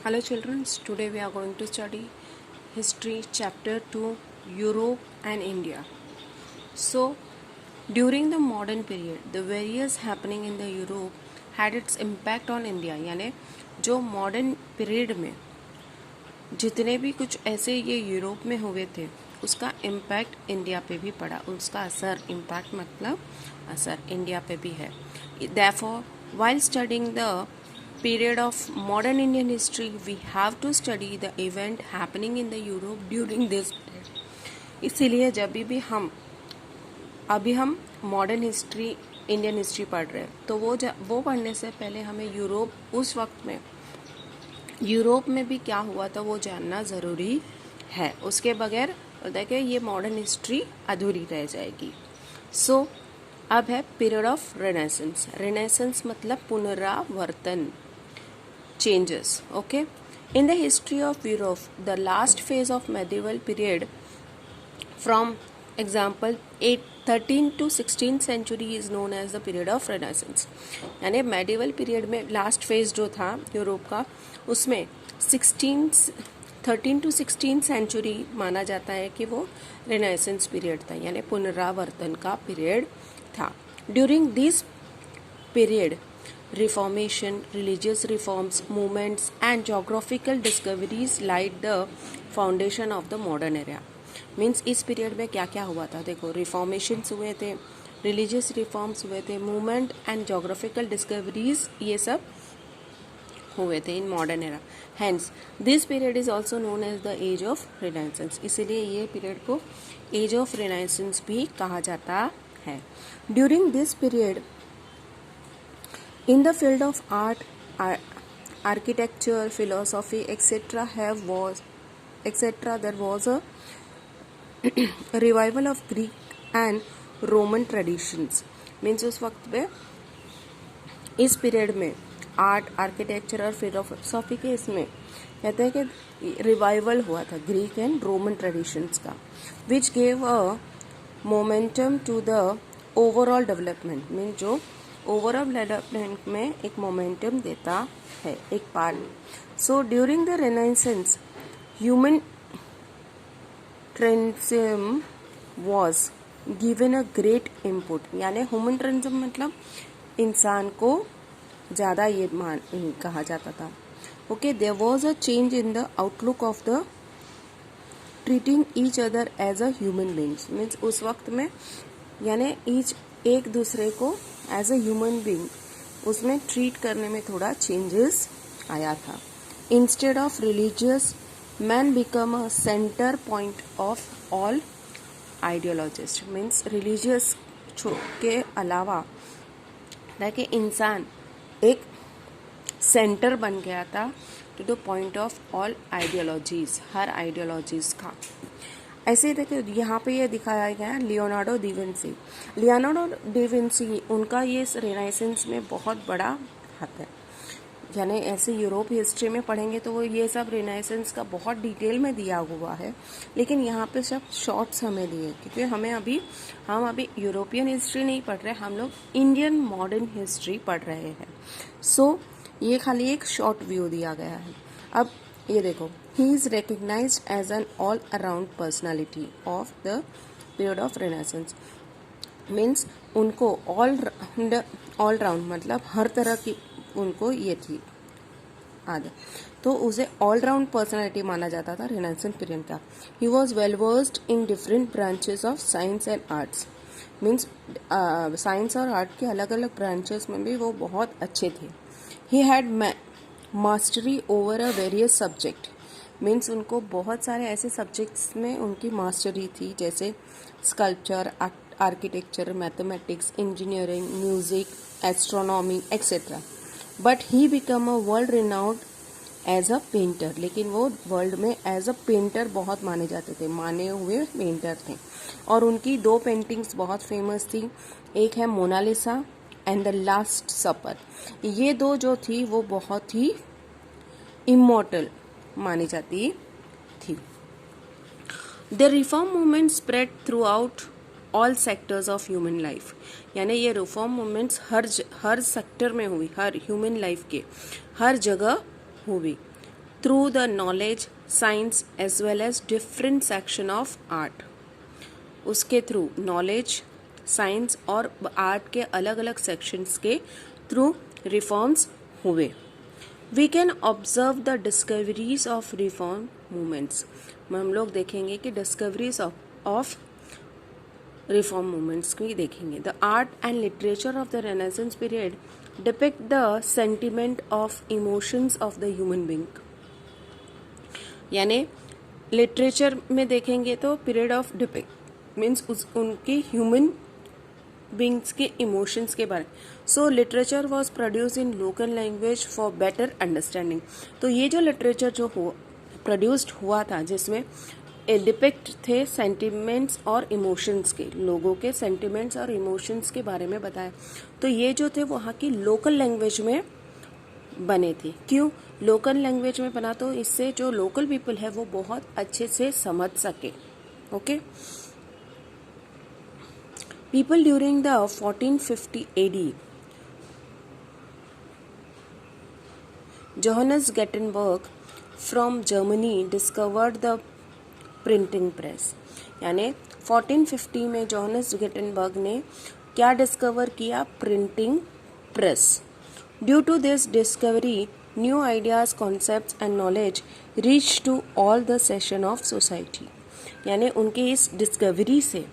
Hello children, today we are going to study History Chapter 2 Europe and India. So, during the modern period, the various happening in the Europe had its impact on India. यानी जो modern period में जितने भी कुछ ऐसे ये Europe में हुए थे उसका इम्पैक्ट इंडिया पे भी पड़ा, उसका असर, इम्पैक्ट मतलब असर इंडिया पे भी है. Therefore, while studying the period of modern Indian history, we have to study the event happening in the Europe during this period. इसीलिए जब भी हम अभी हम मॉडर्न हिस्ट्री इंडियन हिस्ट्री पढ़ रहे हैं तो वो पढ़ने से पहले हमें यूरोप उस वक्त में यूरोप में भी क्या हुआ था वो जानना ज़रूरी है. उसके बगैर देखिए ये मॉडर्न हिस्ट्री अधूरी रह जाएगी. सो अब है पीरियड ऑफ रेनेसेंस. रेनेसेंस मतलब पुनरावर्तन, changes. Okay, in the history of Europe, the last phase of medieval period from example 13 to 16th century is known as the period of Renaissance. यानी medieval period में last phase जो था Europe का उसमें 13 to 16th century माना जाता है कि वो Renaissance period था, यानी पुनरावर्तन का period था. During this period Reformation, religious reforms, movements and geographical discoveries laid the foundation of the modern era. Means इस पीरियड में क्या क्या हुआ था देखो, रिफॉर्मेशंस हुए थे, रिलीजियस रिफॉर्म्स हुए थे, मूवमेंट एंड जोग्राफिकल डिस्कवरीज ये सब हुए थे in modern era. Hence this period is also known as the age of renaissance. इसीलिए ये पीरियड को एज ऑफ रिनाइसेंस भी कहा जाता है. During this period in the field of art, architecture, philosophy, etc. There was a revival of Greek and Roman traditions. Means उस वक्त पे इस पीरियड में आर्ट, आर्किटेक्चर और फिलोसॉफी के इसमें कहते हैं कि रिवाइवल हुआ था ग्रीक एंड रोमन ट्रेडिशंस का, which gave a momentum to the overall development. Mean जो ओवरऑल डेवलपमेंट में एक मोमेंटम देता है, एक part. So during the renaissance human ट्रेडिज्म was given a great input. यानी ह्यूमन ट्रेडिज्म मतलब इंसान को ज़्यादा ये कहा जाता था. Okay, there was a change in the outlook of the treating each other as a human beings. Means उस वक्त में यानी एक दूसरे को एज अ ह्यूमन बींग उसमें ट्रीट करने में थोड़ा चेंजेस आया था. Instead of religious man become a centre point of all ideologist. Means religious के अलावा कि इंसान एक सेंटर बन गया था to the point of all ideologies, हर आइडियोलॉजीज का. ऐसे ही देखिए यहाँ पे ये दिखाया गया है Leonardo D Vinci. Leonardo D Vinci उनका ये रेनेसेंस में बहुत बड़ा हाथ है. यानी ऐसे यूरोप हिस्ट्री में पढ़ेंगे तो वो ये सब रेनेसेंस का बहुत डिटेल में दिया हुआ है, लेकिन यहाँ पे सब शॉर्ट्स हमें दिए क्योंकि हम अभी यूरोपियन हिस्ट्री नहीं पढ़ रहे, हम लोग इंडियन मॉडर्न हिस्ट्री पढ़ रहे हैं. सो ये खाली एक शॉर्ट व्यू दिया गया है. अब ये देखो, he is recognized as an all-around personality of the period of Renaissance. Means उनको all round मतलब हर तरह की उनको ये थी आदत, तो उसे ऑल राउंड पर्सनैलिटी माना जाता था रेनेसेंस पीरियड का. He was well versed in different branches of science and arts. Means science और आर्ट के अलग अलग ब्रांचेस में भी वो बहुत अच्छे थे. He had mastery over a various subject. Means उनको बहुत सारे ऐसे सब्जेक्ट्स में उनकी मास्टरी थी, जैसे sculpture, architecture, mathematics, engineering, music, astronomy etcetera. But he become a world renowned as a painter. लेकिन वो वर्ल्ड में एज अ पेंटर बहुत माने जाते थे, माने हुए पेंटर थे. और उनकी दो पेंटिंग्स बहुत फेमस थी. एक है मोनालिसा एंड द लास्ट सपर. ये दो जो थी वो बहुत ही इमॉर्टल मानी जाती थी. The reform movement spread through out all sectors of human life. यानी ये रिफॉर्म मूवमेंट्स हर सेक्टर में हुई, हर ह्यूमन लाइफ के हर जगह हुई. through the knowledge, science as well as different section of art. उसके थ्रू नॉलेज, साइंस और आर्ट के अलग अलग सेक्शंस के थ्रू रिफॉर्म्स हुए. We can observe the discoveries of reform movements. हम लोग देखेंगे कि डिस्कवरीज ऑफ रिफॉर्म मूवमेंट्स की देखेंगे. The art and literature of the renaissance period depict the sentiment of emotions of the human being. यानी literature में देखेंगे तो पीरियड ऑफ डिपिक्ट मीन्स उनके ह्यूमन बींग्स के इमोशंस के बारे. So literature was produce in local language for better understanding. तो ये जो लिटरेचर जो प्रोड्यूस्ड हुआ था जिसमें डिपिक्ट थे सेंटिमेंट्स और इमोशंस के, लोगों के सेंटिमेंट्स और इमोशंस के बारे में बताया. तो ये जो थे वहाँ की लोकल लैंग्वेज में बने थे. क्यों लोकल लैंग्वेज में बना? तो इससे जो लोकल पीपल है वो बहुत अच्छे से समझ सके. Okay. People during the 1450 AD, Johannes Gutenberg from Germany discovered the printing press. यानी 1450 में जोहानस गेटेनबर्ग ने क्या डिस्कवर किया? Printing press. Due to this discovery new ideas, concepts and knowledge reach to all the section of society. यानी उनके इस discovery से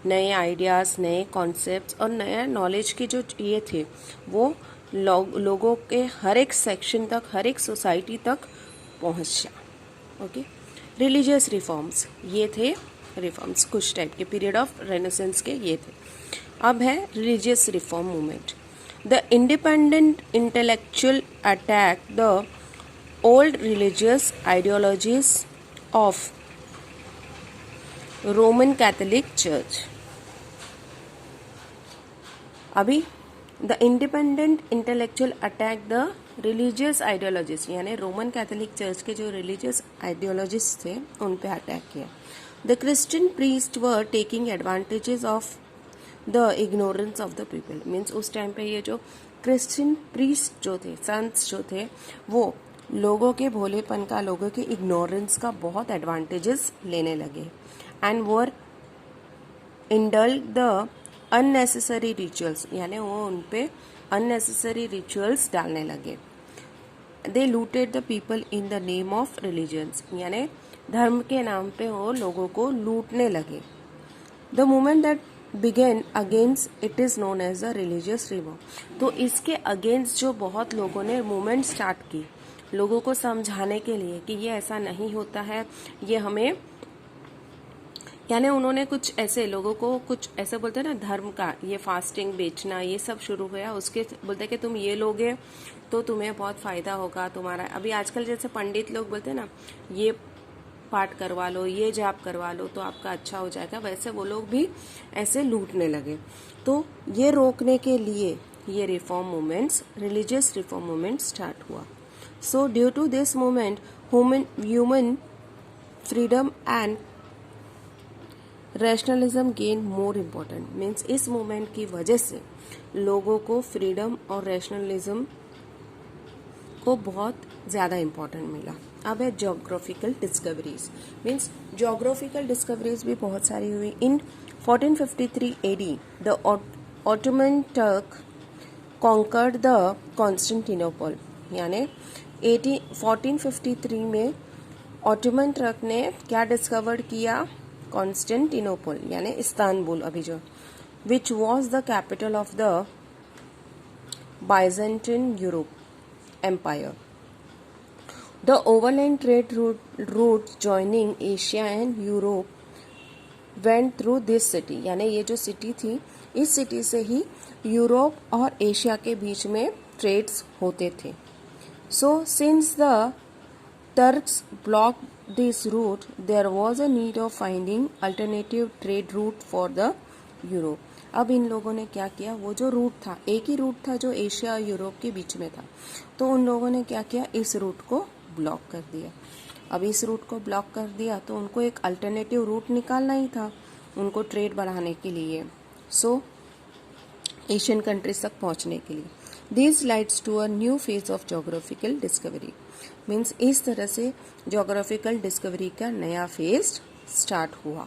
नए आइडियाज़, नए कॉन्सेप्ट्स और नया नॉलेज के जो ये थे वो लोगों के हर एक सेक्शन तक, हर एक सोसाइटी तक पहुंचा. ओके. रिलीजियस रिफॉर्म्स, ये थे रिफॉर्म्स कुछ टाइप के पीरियड ऑफ रेनेसेंस के ये थे. अब है religious reform movement. The independent intellectual attack the old religious ideologies of Roman Catholic church. अभी the independent intellectual attack the religious ideologies, यानी रोमन कैथोलिक चर्च के जो रिलीजियस आइडियोलॉजीज थे उन पे अटैक किया. The Christian priest were taking advantages of the ignorance of the people. Means उस time पे ये जो क्रिश्चियन प्रीस्ट जो थे, संत जो थे, वो लोगों के भोलेपन का, लोगों के इग्नोरेंस का बहुत एडवांटेजेस लेने लगे. And were indulge the unnecessary rituals, यानी वो उन पे अननेसेसरी रिचुअल्स डालने लगे. They looted the people in the name of religions, यानी धर्म के नाम पे वो लोगों को लूटने लगे. The movement that began against it is known as the religious reform. तो इसके अगेंस्ट जो बहुत लोगों ने मूवमेंट स्टार्ट की लोगों को समझाने के लिए कि ये ऐसा नहीं होता है, ये हमें, यानी उन्होंने कुछ ऐसे लोगों को कुछ ऐसे बोलते हैं ना धर्म का, ये फास्टिंग बेचना ये सब शुरू हुआ. उसके बोलते हैं कि तुम ये लोगे तो तुम्हें बहुत फायदा होगा तुम्हारा. अभी आजकल जैसे पंडित लोग बोलते हैं ना ये पाठ करवा लो, ये जाप करवा लो तो आपका अच्छा हो जाएगा, वैसे वो लोग भी ऐसे लूटने लगे. तो ये रोकने के लिए ये reform movements, religious reform movement start हुआ. So due to this movement human freedom and rationalism gain more important. Means इस मूवमेंट की वजह से लोगों को फ्रीडम और रैशनलिज्म को बहुत ज़्यादा इम्पोर्टेंट मिला. अब है geographical discoveries. Means geographical discoveries भी बहुत सारी हुई. In 1453 AD the Ottoman Turk conquered the Constantinople. यानी 1453 में ऑटोमन टर्क ने क्या डिस्कवर किया? कॉन्स्टेंटिनोपल यानी इस्तांबुल अभी जो, which was the capital of the Byzantine Europe empire. The overland trade route joining Asia and Europe went through this city. यानी ये जो सिटी थी, इस सिटी से ही यूरोप और एशिया के बीच में ट्रेड्स होते थे. So since the Turks block this route, there was a need of finding alternative trade route for the Europe. अब इन लोगों ने क्या किया? वो जो रूट था, एक ही रूट था जो एशिया और यूरोप के बीच में था, तो उन लोगों ने क्या किया? इस रूट को ब्लॉक कर दिया. अब इस रूट को ब्लॉक कर दिया तो उनको एक अल्टरनेटिव रूट निकालना ही था उनको ट्रेड बढ़ाने के लिए, सो एशियन कंट्रीज तक पहुंचने के लिए. This leads to a new phase of geographical discovery. Means इस तरह से जोग्राफिकल डिस्कवरी का नया फेज स्टार्ट हुआ।